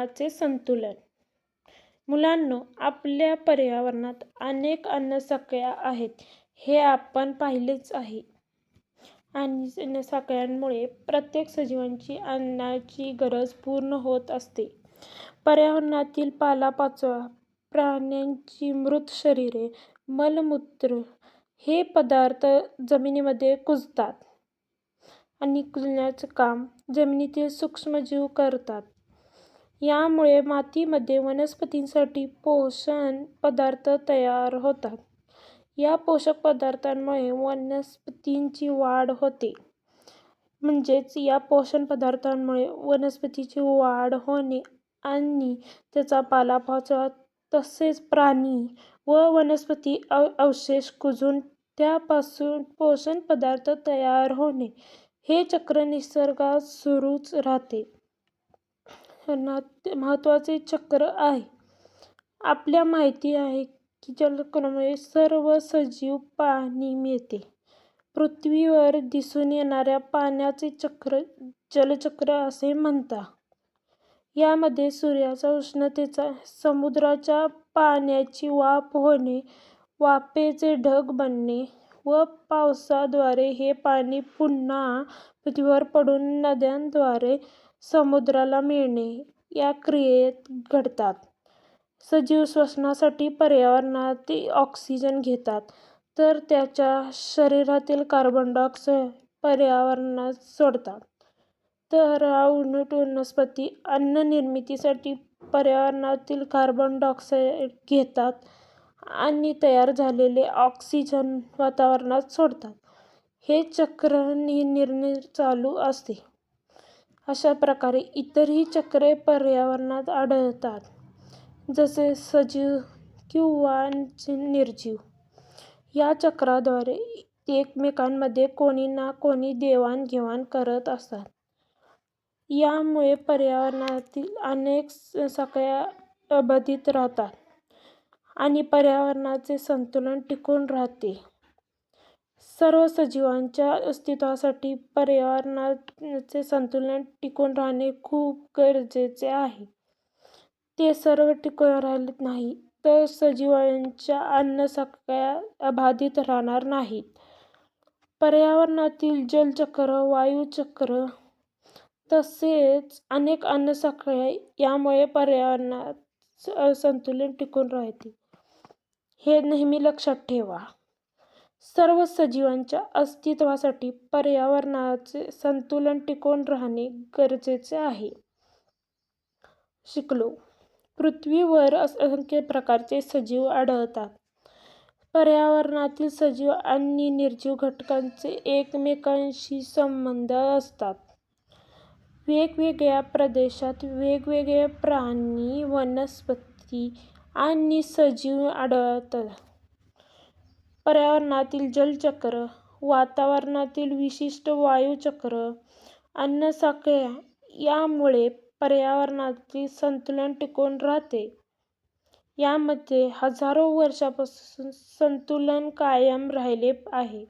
पर्यावरणाचे संतुलन. मुलांनो, आपल्या पर्यावरणात अनेक अन्नसाखळ्या आहेत हे आपण पाहिलेच आहे. आणि अन्नसाखळ्यांमुळे प्रत्येक सजीवाची अन्नाची गरज पूर्ण होत असते. पर्यावरणातील पालापाचोळा, प्राण्यांची मृत शरीरे, मलमूत्र हे पदार्थ जमिनीमध्ये कुजतात आणि कुजण्याचे काम जमिनीतील सूक्ष्मजीव करतात. यामुळे मातीमध्ये वनस्पतींसाठी पोषक पदार्थ तयार होतात. या पोषक पदार्थांमुळे वनस्पतींची वाढ होते. म्हणजेच या पोषक पदार्थांमुळे वनस्पतीची वाढ होणे आणि त्याचा पालापाचोळा तसेच प्राणी व वनस्पती अवशेष कुजून त्यापासून पोषक पदार्थ तयार होणे हे चक्र निसर्गात सुरूच राहते. महत्त्वाचे चक्र आहे. आपल्या माहिती आहे की जलचक्रामुळे सर्व सजीव पाणी मिळते. पृथ्वीवर दिसून येणाऱ्या पाण्याचे चक्र जलचक्र असे म्हणतात. यामध्ये सूर्याच्या उष्णतेचा, समुद्राच्या पाण्याची वाफ होणे, वाफेचे ढग बनणे व पावसाद्वारे हे पाणी पुन्हा पृथ्वीवर पडून नद्यांद्वारे समुद्राला मिळणे या क्रियेत घडतात. सजीव श्वसनासाठी पर्यावरणातील ऑक्सिजन घेतात तर त्याच्या शरीरातील कार्बन डायऑक्साईड पर्यावरणात सोडतात. तर उंट वनस्पती अन्न निर्मितीसाठी पर्यावरणातील कार्बन डायऑक्साईड घेतात आणि तयार झालेले ऑक्सिजन वातावरणात सोडतात. हे चक्र निरनिराळे चालू असते. अशा प्रकारे इतरही चक्रे पर्यावरणात आढळतात, जसे सजीव किंवा निर्जीव. या चक्राद्वारे एकमेकांमध्ये कोणी ना कोणी देवाणघेवाण करत असतात. यामुळे पर्यावरणातील अनेक साखळ्या अबाधित राहतात आणि पर्यावरणाचे संतुलन टिकून राहते. सर्व सजीवांच्या अस्तित्वासाठी पर्यावरणाचे संतुलन टिकून राहणे खूप गरजेचे आहे. ते सर्व टिकून राहिले नाही तर सजीवांच्या अन्नसाखळ्या अबाधित राहणार नाहीत. पर्यावरणातील जलचक्र, वायुचक्र तसेच अनेक अन्नसाखळ्या यामुळे पर्यावरणात संतुलन टिकून राहते हे नेहमी लक्षात ठेवा. सर्व सजीवांच्या अस्तित्वासाठी पर्यावरणाचे संतुलन टिकून राहणे गरजेचे आहे. शिकलो. पृथ्वीवर असंख्य प्रकारचे सजीव आढळतात. पर्यावरणातील सजीव आणि निर्जीव घटकांचे एकमेकांशी संबंध असतात. वेगवेगळ्या प्रदेशात वेगवेगळे प्राणी, वनस्पती आणि सजीव आढळतात. पर्यावरणातील जलचक्र, वातावरणातील विशिष्ट वायुचक्र, अन्नसाखळ्या यामुळे पर्यावरणातील संतुलन टिकून राहते. यामध्ये हजारो वर्षांपासून संतुलन कायम राहिले आहे.